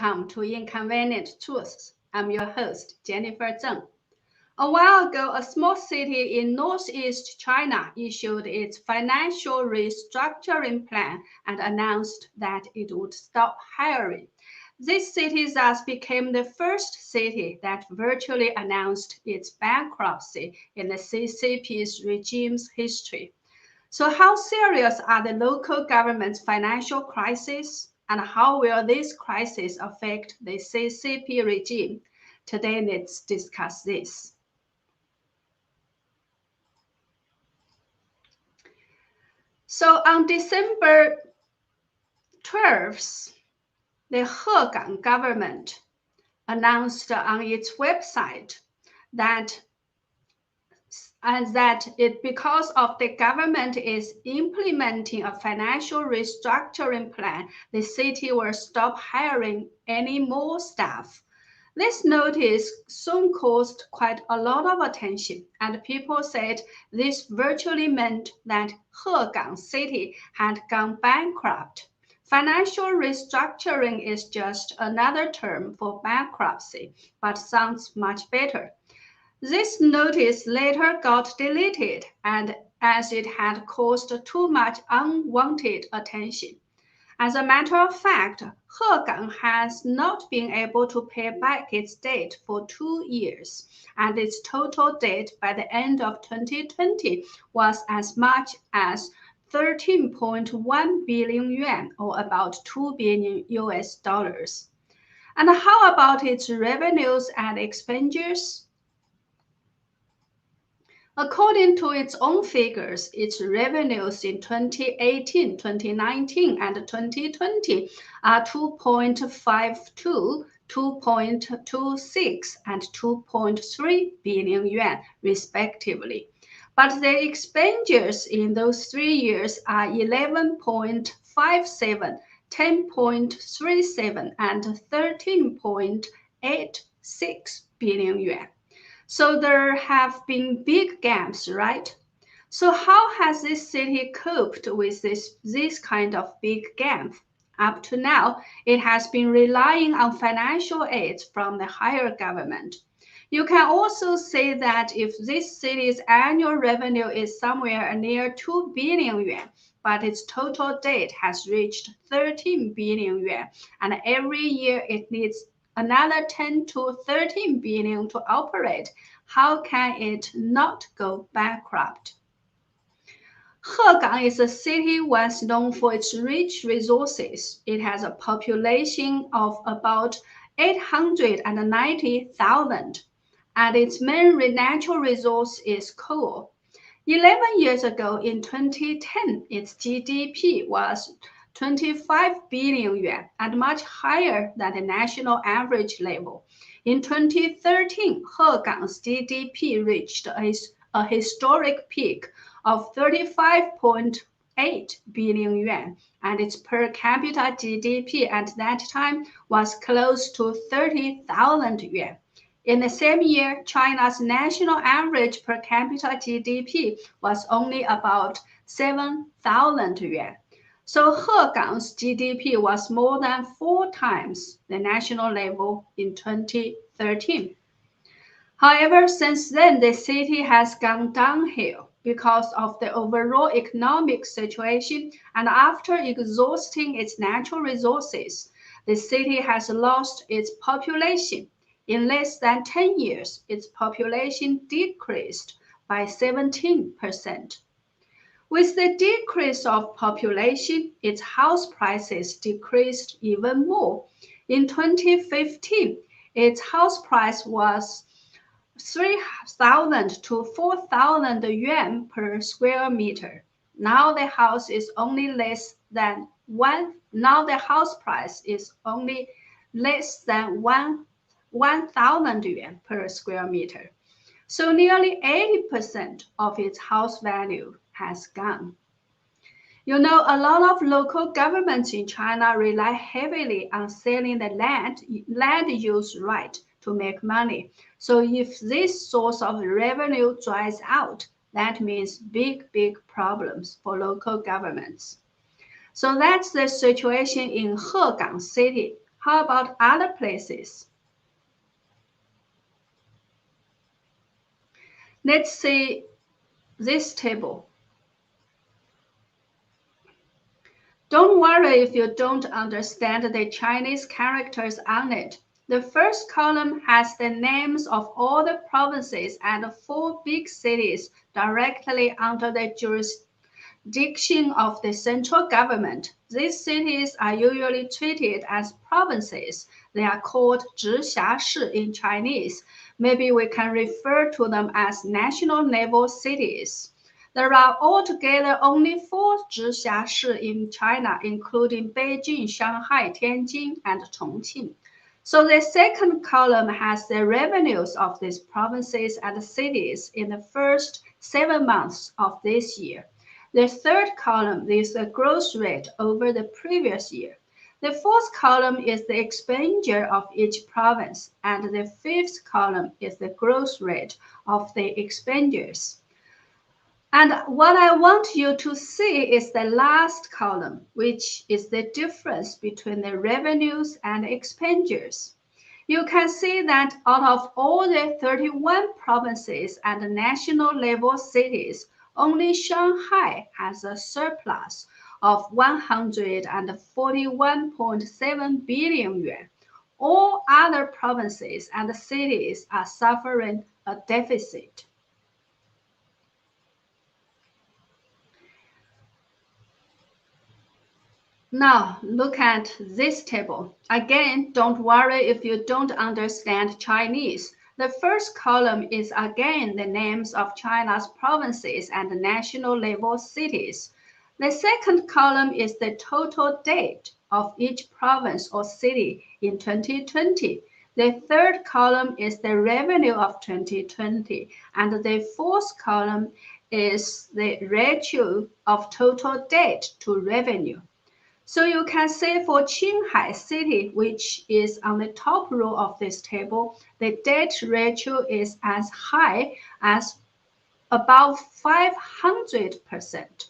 welcome to Inconvenient Truths. I'm your host, Jennifer Zheng. A while ago, a small city in northeast China issued its financial restructuring plan and announced that it would stop hiring. This city thus became the first city that virtually announced its bankruptcy in the CCP's regime's history. So, how serious are the local government's financial crisis, and how will this crisis affect the CCP regime? Today, let's discuss this. So, on December 12th, the Hegang government announced on its website that because of the government is implementing a financial restructuring plan, the city will stop hiring any more staff. This notice soon caused quite a lot of attention, and people said this virtually meant that Hegang City had gone bankrupt. Financial restructuring is just another term for bankruptcy, but sounds much better. This notice later got deleted, and as it had caused too much unwanted attention. As a matter of fact, Hegang has not been able to pay back its debt for 2 years, and its total debt by the end of 2020 was as much as 13.1 billion yuan, or about $2 billion US. And how about its revenues and expenditures? According to its own figures, its revenues in 2018, 2019, and 2020 are 2.52, 2.26, and 2.3 billion yuan, respectively. But the expenditures in those 3 years are 11.57, 10.37, and 13.86 billion yuan. So there have been big gaps, right? So how has this city coped with this kind of big gap? Up to now, it has been relying on financial aid from the higher government. You can also say that if this city's annual revenue is somewhere near 2 billion yuan, but its total debt has reached 13 billion yuan, and every year it needs another 10 to 13 billion to operate, how can it not go bankrupt? Hegang is a city once known for its rich resources. It has a population of about 890,000, and its main natural resource is coal. 11 years ago, in 2010, its GDP was 25 billion yuan and much higher than the national average level. In 2013, Hegang's GDP reached a historic peak of 35.8 billion yuan, and its per capita GDP at that time was close to 30,000 yuan. In the same year, China's national average per capita GDP was only about 7,000 yuan. So Hegang's GDP was more than 4 times the national level in 2013. However, since then, the city has gone downhill because of the overall economic situation, and after exhausting its natural resources, the city has lost its population. In less than 10 years, its population decreased by 17%. With the decrease of population, its house prices decreased even more. In 2015, its house price was 3,000 to 4,000 yuan per square meter. Now the house is only less than one. Now the house price is only less than 1,000 yuan per square meter. So nearly 80% of its house value has gone. You know, a lot of local governments in China rely heavily on selling the land use right to make money. So if this source of revenue dries out, that means big problems for local governments. So that's the situation in Hegang City. How about other places? Let's see this table. Don't worry if you don't understand the Chinese characters on it. The first column has the names of all the provinces and 4 big cities directly under the jurisdiction of the central government. These cities are usually treated as provinces. They are called 直辖市 in Chinese. Maybe we can refer to them as national level cities. There are altogether only 4 直辖市 in China, including Beijing, Shanghai, Tianjin, and Chongqing. So the second column has the revenues of these provinces and cities in the first 7 months of this year. The third column is the growth rate over the previous year. The fourth column is the expenditure of each province, and the fifth column is the growth rate of the expenditures. And what I want you to see is the last column, which is the difference between the revenues and expenditures. You can see that out of all the 31 provinces and national level cities, only Shanghai has a surplus of 141.7 billion yuan. All other provinces and cities are suffering a deficit. Now, look at this table. Again, don't worry if you don't understand Chinese. The first column is again the names of China's provinces and national level cities. The second column is the total debt of each province or city in 2020. The third column is the revenue of 2020, and the fourth column is the ratio of total debt to revenue. So you can say for Qinghai City, which is on the top row of this table, the debt ratio is as high as about 500%.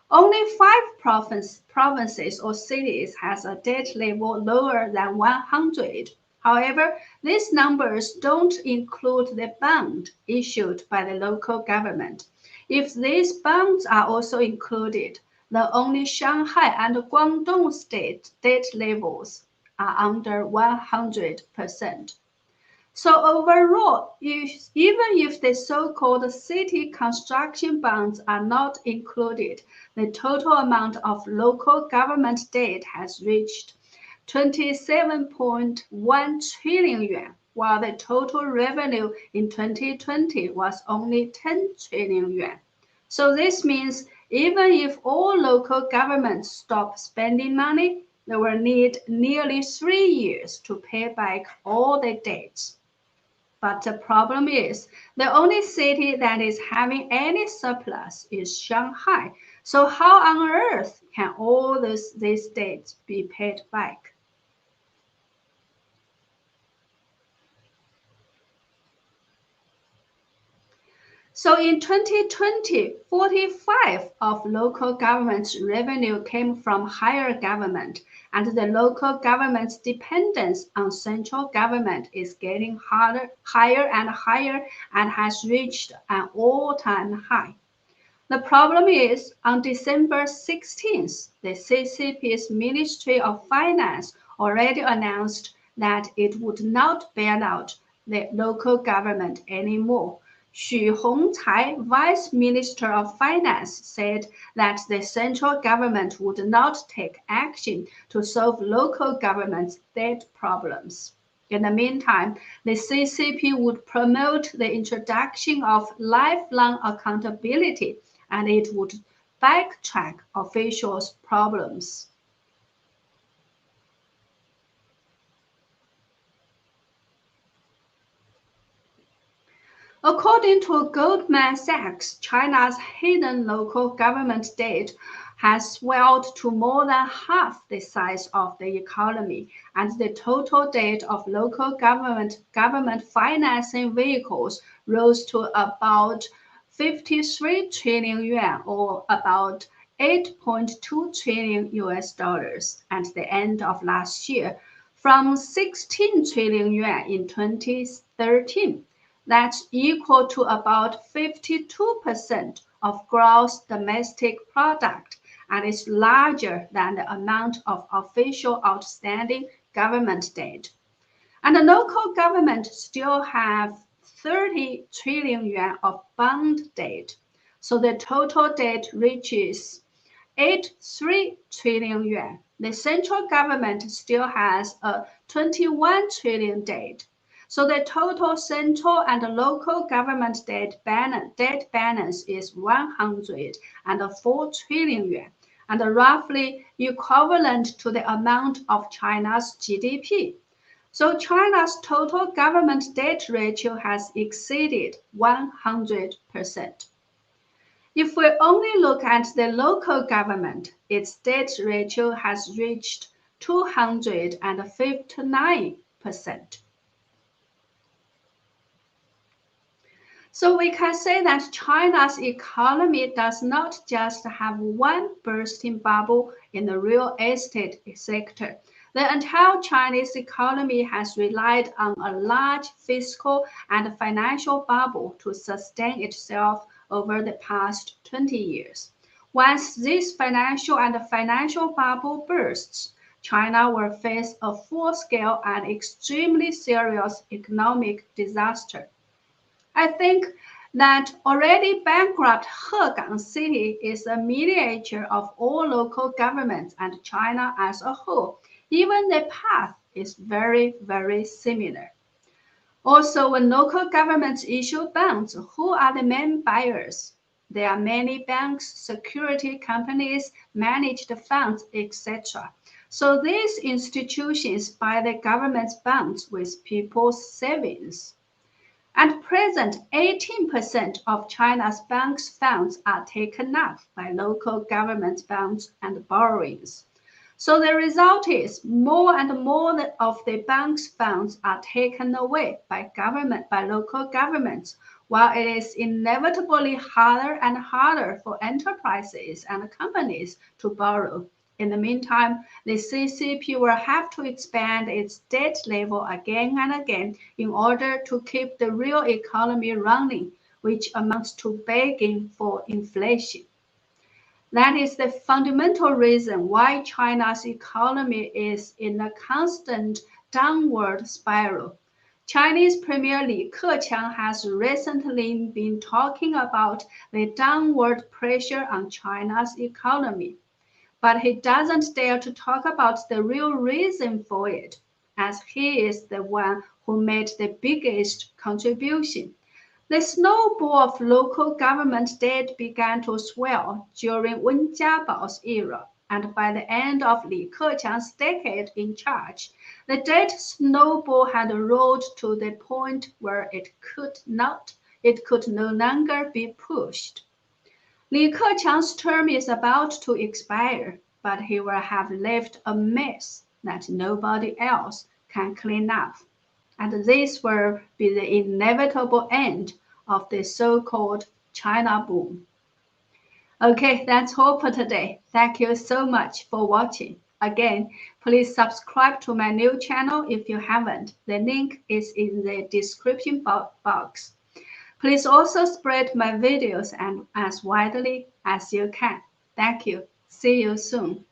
Only 5 provinces or cities has a debt level lower than 100. However, these numbers don't include the bond issued by the local government. If these bonds are also included, then only Shanghai and Guangdong state debt levels are under 100%. So overall, even if the so-called city construction bonds are not included, the total amount of local government debt has reached 27.1 trillion yuan, while the total revenue in 2020 was only 10 trillion yuan. So this means even if all local governments stop spending money, they will need nearly 3 years to pay back all the debts. But the problem is, the only city that is having any surplus is Shanghai. So how on earth can all these debts be paid back? So in 2020, 45 of local government's revenue came from higher government, and the local government's dependence on central government is getting higher and higher and has reached an all-time high. The problem is, on December 16th, the CCP's Ministry of Finance already announced that it would not bail out the local government anymore. Xu Hongcai, Vice Minister of Finance, said that the central government would not take action to solve local government's debt problems. In the meantime, the CCP would promote the introduction of lifelong accountability, and it would backtrack officials' problems. According to Goldman Sachs, China's hidden local government debt has swelled to more than half the size of the economy, and the total debt of local government financing vehicles rose to about 53 trillion yuan, or about 8.2 trillion US dollars at the end of last year, from 16 trillion yuan in 2013. That's equal to about 52% of gross domestic product and is larger than the amount of official outstanding government debt. And the local government still have 30 trillion yuan of bond debt. So the total debt reaches 83 trillion yuan. The central government still has a 21 trillion debt. So the total central and local government debt balance is 104 trillion yuan and roughly equivalent to the amount of China's GDP. So China's total government debt ratio has exceeded 100%. If we only look at the local government, its debt ratio has reached 259%. So we can say that China's economy does not just have one bursting bubble in the real estate sector. The entire Chinese economy has relied on a large fiscal and financial bubble to sustain itself over the past 20 years. Once this financial bubble bursts, China will face a full-scale and extremely serious economic disaster. I think that already bankrupt Hegang City is a miniature of all local governments and China as a whole. Even the path is very, very similar. Also, when local governments issue bonds, who are the main buyers? There are many banks, security companies, managed funds, etc. So these institutions buy the government's bonds with people's savings. At present, 18% of China's banks' funds are taken up by local government bonds and borrowings. So the result is more and more of the bank's funds are taken away by local governments, while it is inevitably harder and harder for enterprises and companies to borrow. In the meantime, the CCP will have to expand its debt level again and again in order to keep the real economy running, which amounts to begging for inflation. That is the fundamental reason why China's economy is in a constant downward spiral. Chinese Premier Li Keqiang has recently been talking about the downward pressure on China's economy, but he doesn't dare to talk about the real reason for it, as he is the one who made the biggest contribution. The snowball of local government debt began to swell during Wen Jiabao's era, and by the end of Li Keqiang's decade in charge, the debt snowball had rolled to the point where it could no longer be pushed. Li Keqiang's term is about to expire, but he will have left a mess that nobody else can clean up. And this will be the inevitable end of the so-called China boom. Okay, that's all for today. Thank you so much for watching. Again, please subscribe to my new channel if you haven't. The link is in the description box. Please also spread my videos as widely as you can. Thank you. See you soon.